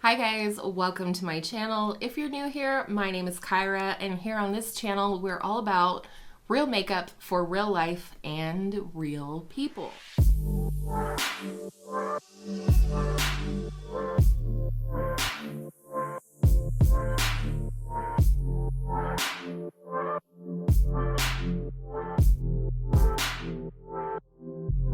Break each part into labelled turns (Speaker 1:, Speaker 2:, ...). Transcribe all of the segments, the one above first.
Speaker 1: Hi guys, welcome to my channel. If you're new here, my name is Kyra, and here on this channel we're all about real makeup for real life and real people.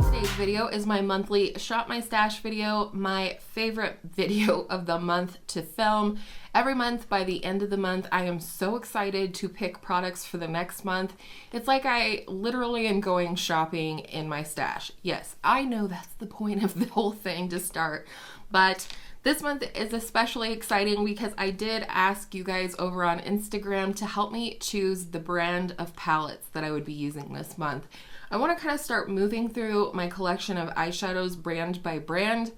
Speaker 1: Today's video is my monthly Shop My Stash video, my favorite video of the month to film. Every month by the end of the month, I am so excited to pick products for the next month. It's like I literally am going shopping in my stash. Yes, I know that's the point of the whole thing to start, but this month is especially exciting because I did ask you guys over on Instagram to help me choose the brand of palettes that I would be using this month. I want to kind of start moving through my collection of eyeshadows brand by brand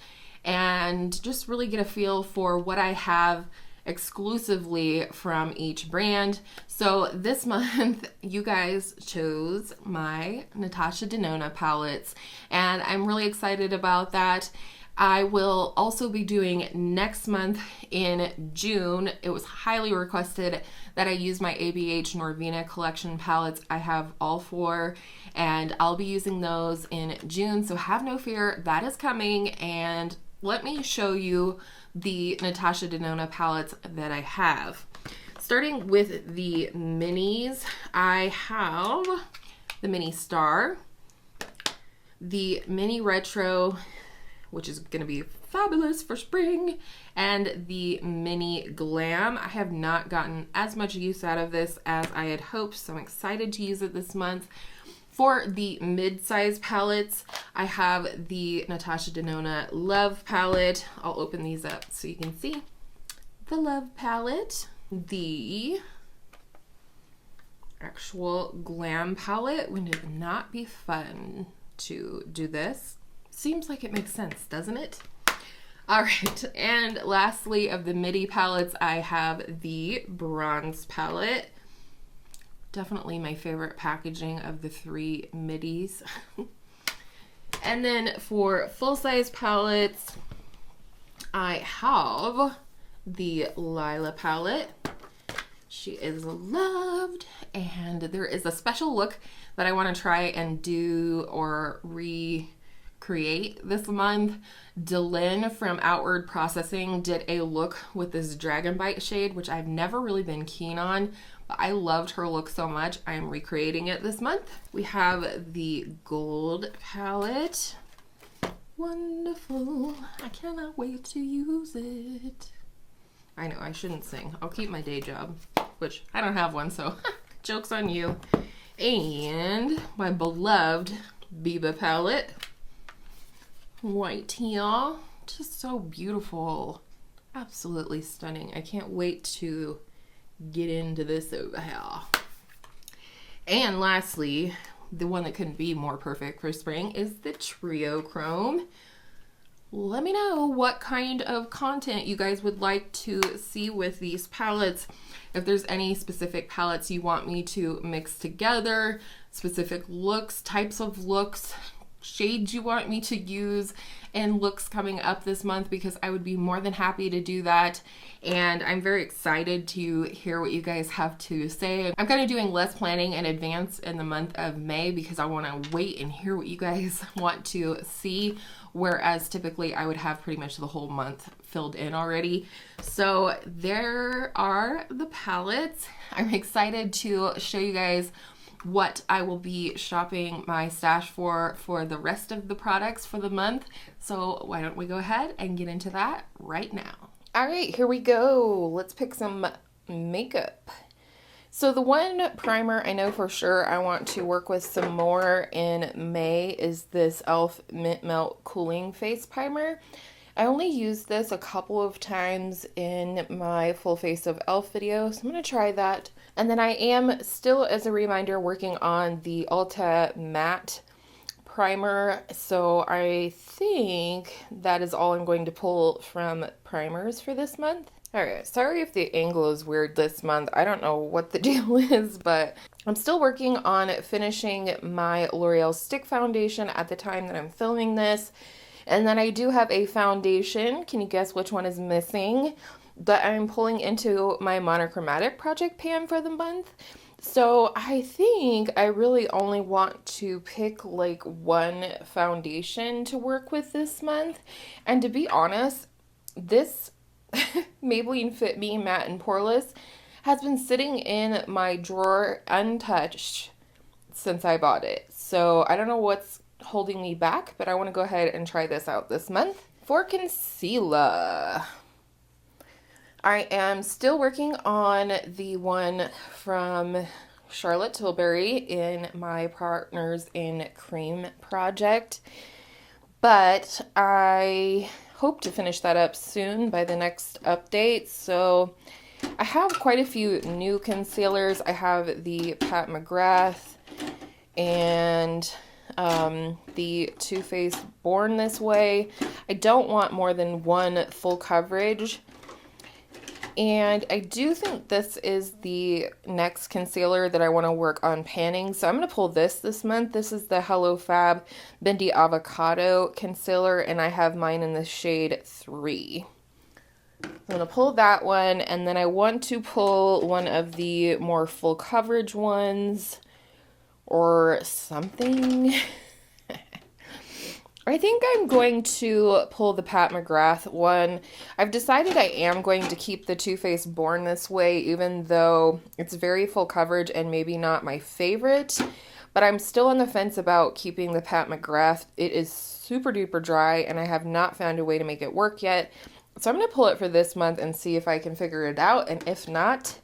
Speaker 1: and just really get a feel for what I have exclusively from each brand. So this month you guys chose my Natasha Denona palettes and I'm really excited about that. I will also be doing next month in June. It was highly requested that I use my ABH Norvina collection palettes. I have all four and I'll be using those in June, so have no fear, that is coming. And let me show you the Natasha Denona palettes that I have. Starting with the minis, I have the Mini Star, the Mini Retro, which is going to be fabulous for spring, and the Mini Glam. I have not gotten as much use out of this as I had hoped, so I'm excited to use it this month. For the mid-size palettes, I have the Natasha Denona Love palette. I'll open these up so you can see. The Love palette, the actual Glam palette. Wouldn't it not be fun to do this? Seems like it makes sense, doesn't it? All right, and lastly of the midi palettes, I have the Bronze palette. Definitely my favorite packaging of the three midis. And then for full-size palettes, I have the Lila palette. She is loved, and there is a special look that I want to try and do or recreate this month. Delin from Outward Processing did a look with this Dragon Bite shade, which I've never really been keen on, but I loved her look so much, I am recreating it this month. We have the Gold palette. Wonderful. I cannot wait to use it. I know, I shouldn't sing. I'll keep my day job, which I don't have one, so joke's on you. And my beloved Biba palette. White teal, just so beautiful, absolutely stunning. I can't wait to get into this over here. And lastly, the one that couldn't be more perfect for spring is the TriChrome. Let me know what kind of content you guys would like to see with these palettes. If there's any specific palettes you want me to mix together, specific looks, types of looks, shades you want me to use, and looks coming up this month, because I would be more than happy to do that. And I'm very excited to hear what you guys have to say. I'm kind of doing less planning in advance in the month of May because I want to wait and hear what you guys want to see, whereas typically I would have pretty much the whole month filled in already. So there are the palettes. I'm excited to show you guys what I will be shopping my stash for the rest of the products for the month. So why don't we go ahead and get into that right now. All right, here we go. Let's pick some makeup. So the one primer I know for sure I want to work with some more in May is this E.L.F. Mint Melt Cooling Face Primer. I only used this a couple of times in my full face of E.L.F. video, so I'm going to try that. And then I am still, as a reminder, working on the Ulta Matte Primer, so I think that is all I'm going to pull from primers for this month. Alright, sorry if the angle is weird this month. I don't know what the deal is, but I'm still working on finishing my L'Oreal Stick Foundation at the time that I'm filming this. And then I do have a foundation. Can you guess which one is missing? That I'm pulling into my monochromatic project pan for the month. So I think I really only want to pick like one foundation to work with this month. And to be honest, this Maybelline Fit Me Matte and Poreless has been sitting in my drawer untouched since I bought it. So I don't know what's holding me back, but I want to go ahead and try this out this month. For concealer, I am still working on the one from Charlotte Tilbury in my Partners in Cream project, but I hope to finish that up soon by the next update. So I have quite a few new concealers. I have the Pat McGrath and the Too Faced Born This Way. I don't want more than one full coverage. And I do think this is the next concealer that I want to work on panning. So I'm going to pull this month. This is the Hello Fab Bendy Avocado concealer, and I have mine in the shade 3. I'm going to pull that one, and then I want to pull one of the more full coverage ones or something. I think I'm going to pull the Pat McGrath one. I've decided I am going to keep the Too Faced Born This Way, even though it's very full coverage and maybe not my favorite. But I'm still on the fence about keeping the Pat McGrath. It is super duper dry, and I have not found a way to make it work yet. So I'm going to pull it for this month and see if I can figure it out. And if not,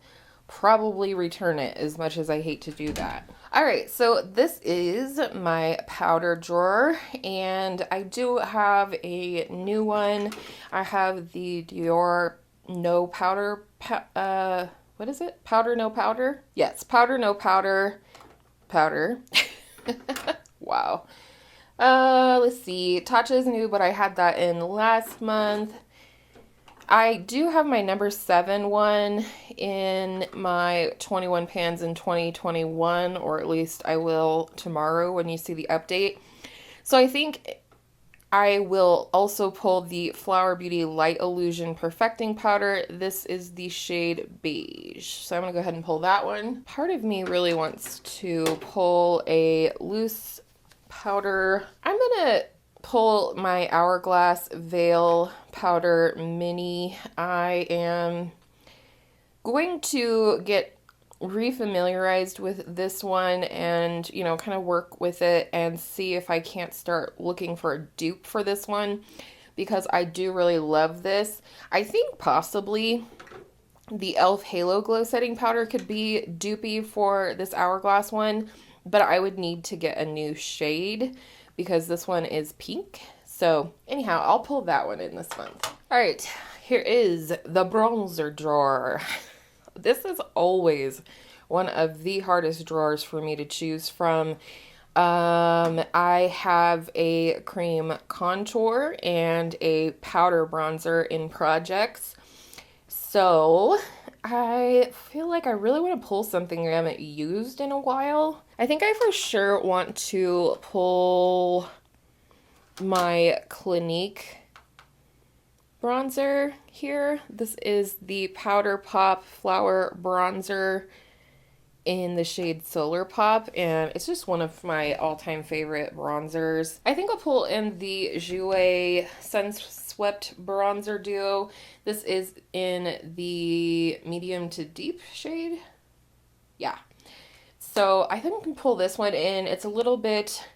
Speaker 1: probably return it, as much as I hate to do that. All right, so this is my powder drawer, and I do have a new one. I have the Dior No Powder, what is it? Powder No Powder? Yes, Powder No Powder, powder. Wow. Let's see, Tatcha is new, but I had that in last month. I do have my number 7 one in my 21 pans in 2021, or at least I will tomorrow when you see the update. So I think I will also pull the Flower Beauty Light Illusion Perfecting Powder. This is the shade Beige. So I'm going to go ahead and pull that one. Part of me really wants to pull a loose powder. I'm going to pull my Hourglass Veil Powder Mini. I am going to get refamiliarized with this one and, you know, kind of work with it and see if I can't start looking for a dupe for this one, because I do really love this. I think possibly the E.L.F. Halo Glow Setting Powder could be dupey for this Hourglass one, but I would need to get a new shade because this one is pink. So anyhow, I'll pull that one in this month. All right, here is the bronzer drawer. This is always one of the hardest drawers for me to choose from. I have a cream contour and a powder bronzer in projects. So I feel like I really want to pull something I haven't used in a while. I think I for sure want to pull my Clinique bronzer here. This is the Powder Pop Flower Bronzer in the shade Solar Pop, and it's just one of my all-time favorite bronzers. I think I'll pull in the Jouer Sunswept Bronzer Duo. This is in the medium to deep shade. Yeah. So I think I can pull this one in. It's a little bit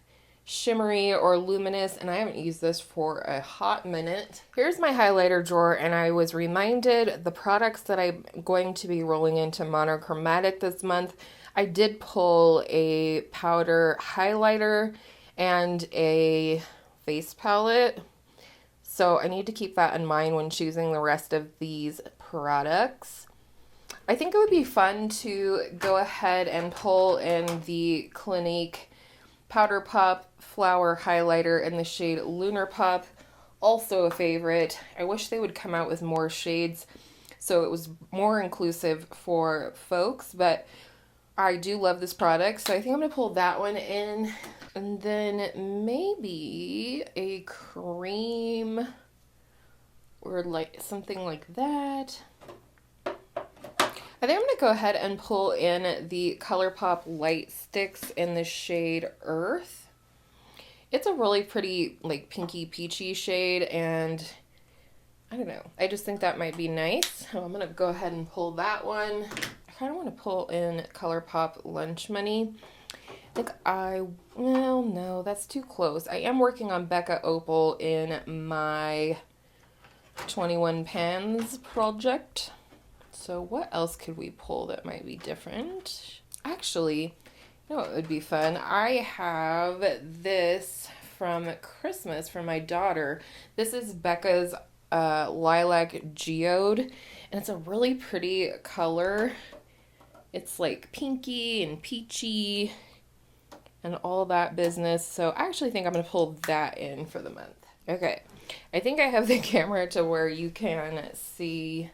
Speaker 1: shimmery or luminous, and I haven't used this for a hot minute. Here's my highlighter drawer, and I was reminded the products that I'm going to be rolling into monochromatic this month. I did pull a powder highlighter and a face palette, so I need to keep that in mind when choosing the rest of these products. I think it would be fun to go ahead and pull in the Clinique Powder Pop Flower Highlighter in the shade Lunar Pop, also a favorite. I wish they would come out with more shades so it was more inclusive for folks, but I do love this product, so I think I'm going to pull that one in. And then maybe a cream or like something like that. I think I'm going to go ahead and pull in the ColourPop Light Stix in the shade Urth. It's a really pretty like pinky peachy shade, and I don't know, I just think that might be nice. So I'm going to go ahead and pull that one. I kind of want to pull in ColourPop Lunch Money. Well, no, that's too close. I am working on BECCA Opal in my 21 Pans project. So what else could we pull that might be different? Actually, you know what would be fun? I have this from Christmas from my daughter. This is BECCA's Lilac Geode, and it's a really pretty color. It's like pinky and peachy and all that business. So I actually think I'm going to pull that in for the month. Okay, I think I have the camera to where you can see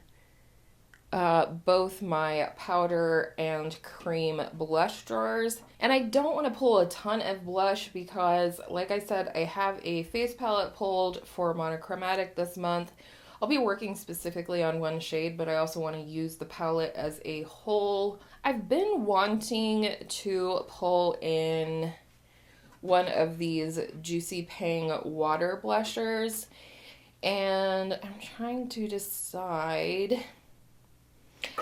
Speaker 1: both my powder and cream blush drawers. And I don't want to pull a ton of blush because, like I said, I have a face palette pulled for monochromatic this month. I'll be working specifically on one shade, but I also want to use the palette as a whole. I've been wanting to pull in one of these Juicy Pang water blushers, and I'm trying to decide.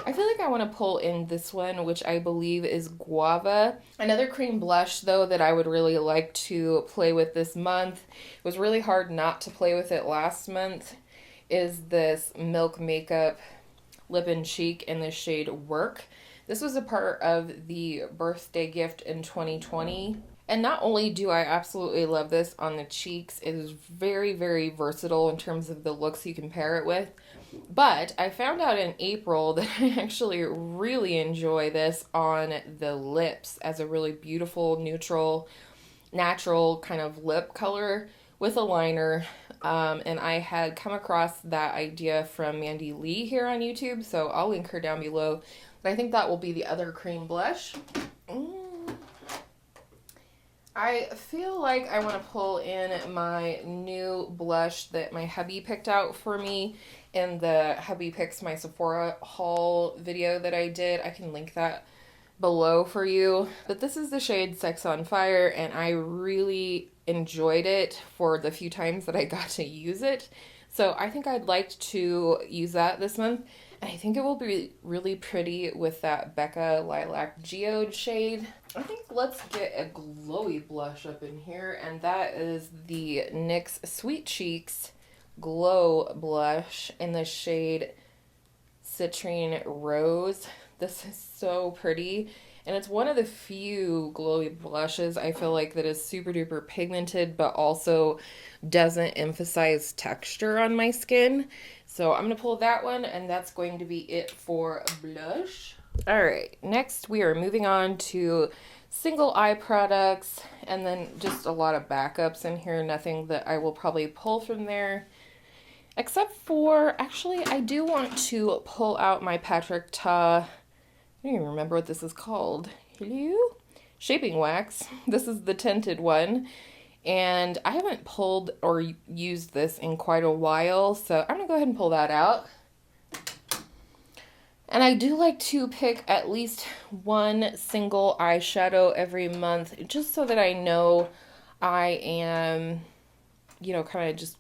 Speaker 1: I feel like I want to pull in this one, which I believe is Guava. Another cream blush, though, that I would really like to play with this month, it was really hard not to play with it last month, is this Milk Makeup Lip and Cheek in the shade Work. This was a part of the birthday gift in 2020. And not only do I absolutely love this on the cheeks, it is very, very versatile in terms of the looks you can pair it with. But I found out in April that I actually really enjoy this on the lips as a really beautiful, neutral, natural kind of lip color with a liner. And I had come across that idea from MandyLea here on YouTube, so I'll link her down below. But I think that will be the other cream blush. I feel like I want to pull in my new blush that my hubby picked out for me in the Hubby Picks My Sephora haul video that I did. I can link that below for you. But this is the shade Sex on Fire, and I really enjoyed it for the few times that I got to use it. So I think I'd like to use that this month. And I think it will be really pretty with that BECCA Lilac Geode shade. I think let's get a glowy blush up in here, and that is the NYX Sweet Cheeks Glow Blush in the shade Citrine Rose. This is so pretty, and it's one of the few glowy blushes I feel like that is super duper pigmented but also doesn't emphasize texture on my skin. So I'm going to pull that one, and that's going to be it for blush. Alright, next we are moving on to single eye products, and then just a lot of backups in here. Nothing that I will probably pull from there. Except for, actually, I do want to pull out my Patrick Ta, I don't even remember what this is called. Hello? Shaping wax. This is the tinted one. And I haven't pulled or used this in quite a while, so I'm going to go ahead and pull that out. And I do like to pick at least one single eyeshadow every month, just so that I know I am, you know, kind of just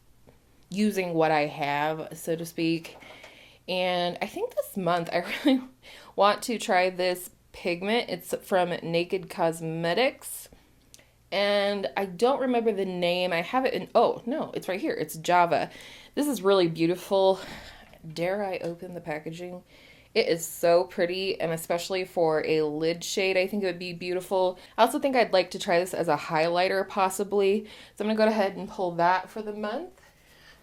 Speaker 1: using what I have, so to speak. And I think this month I really want to try this pigment. It's from Naked Cosmetics. And I don't remember the name. I have it in, oh, no, it's right here. It's Java. This is really beautiful. Dare I open the packaging? It is so pretty, and especially for a lid shade, I think it would be beautiful. I also think I'd like to try this as a highlighter, possibly. So I'm going to go ahead and pull that for the month.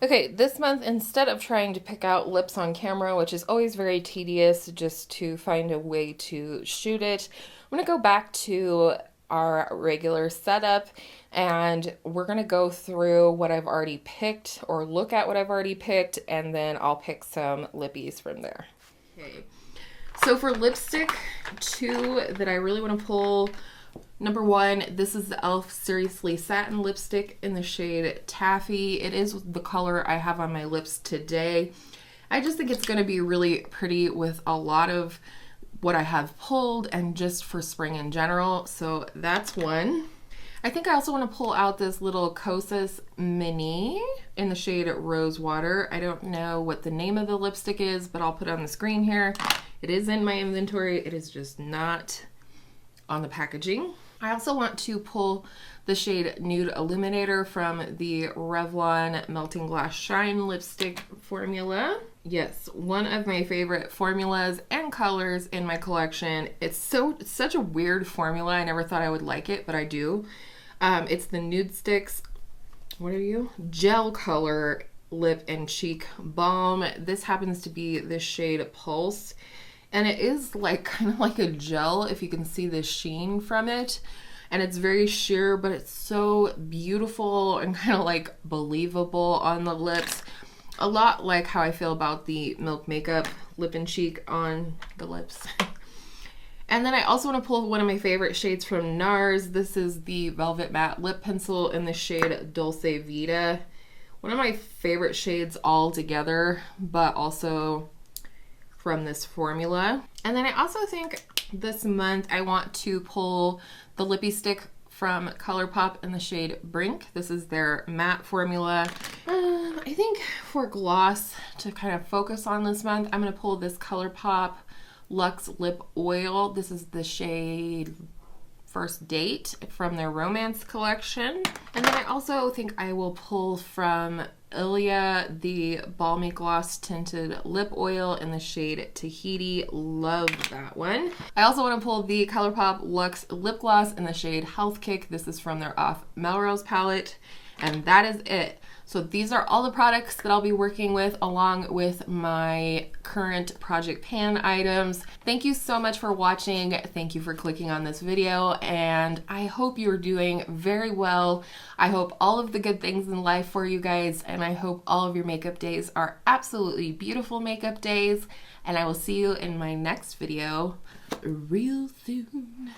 Speaker 1: Okay, this month, instead of trying to pick out lips on camera, which is always very tedious just to find a way to shoot it, I'm going to go back to our regular setup, and we're going to go through what I've already picked, or look at what I've already picked, and then I'll pick some lippies from there. Okay, So for lipstick, two that I really want to pull. Number one, this is the E.L.F. Seriously Satin Lipstick in the shade Taffy. It is the color I have on my lips today. I just think it's going to be really pretty with a lot of what I have pulled and just for spring in general. So that's one. I think I also want to pull out this little Kosas Mini in the shade Rose Water. I don't know what the name of the lipstick is, but I'll put it on the screen here. It is in my inventory. It is just not on the packaging. I also want to pull the shade Nude Illuminator from the Revlon Melting Glass Shine lipstick formula. Yes, one of my favorite formulas and colors in my collection. It's such a weird formula. I never thought I would like it, but I do. It's the Nude Stix, what are you? Gel Color Lip and Cheek Balm. This happens to be the shade Pulse. And it is like kind of like a gel, if you can see the sheen from it. And it's very sheer, but it's so beautiful and kind of like believable on the lips. A lot like how I feel about the Milk Makeup Lip and Cheek on the lips. And then I also want to pull one of my favorite shades from NARS. This is the Velvet Matte Lip Pencil in the shade Dulce Vita. One of my favorite shades altogether, but also from this formula. And then I also think this month I want to pull the Lippy Stick from ColourPop in the shade Brink. This is their matte formula. I think for gloss to kind of focus on this month, I'm going to pull this ColourPop Luxe Lip Oil. This is the shade First Date from their Romance collection. And then I also think I will pull from Ilia the Balmy Gloss Tinted Lip Oil in the shade Tahiti. Love that one. I also want to pull the ColourPop Luxe Lip Gloss in the shade Health Kick. This is from their Off Melrose palette. And that is it. So these are all the products that I'll be working with along with my current Project Pan items. Thank you so much for watching. Thank you for clicking on this video, and I hope you're doing very well. I hope all of the good things in life for you guys, and I hope all of your makeup days are absolutely beautiful makeup days, and I will see you in my next video real soon.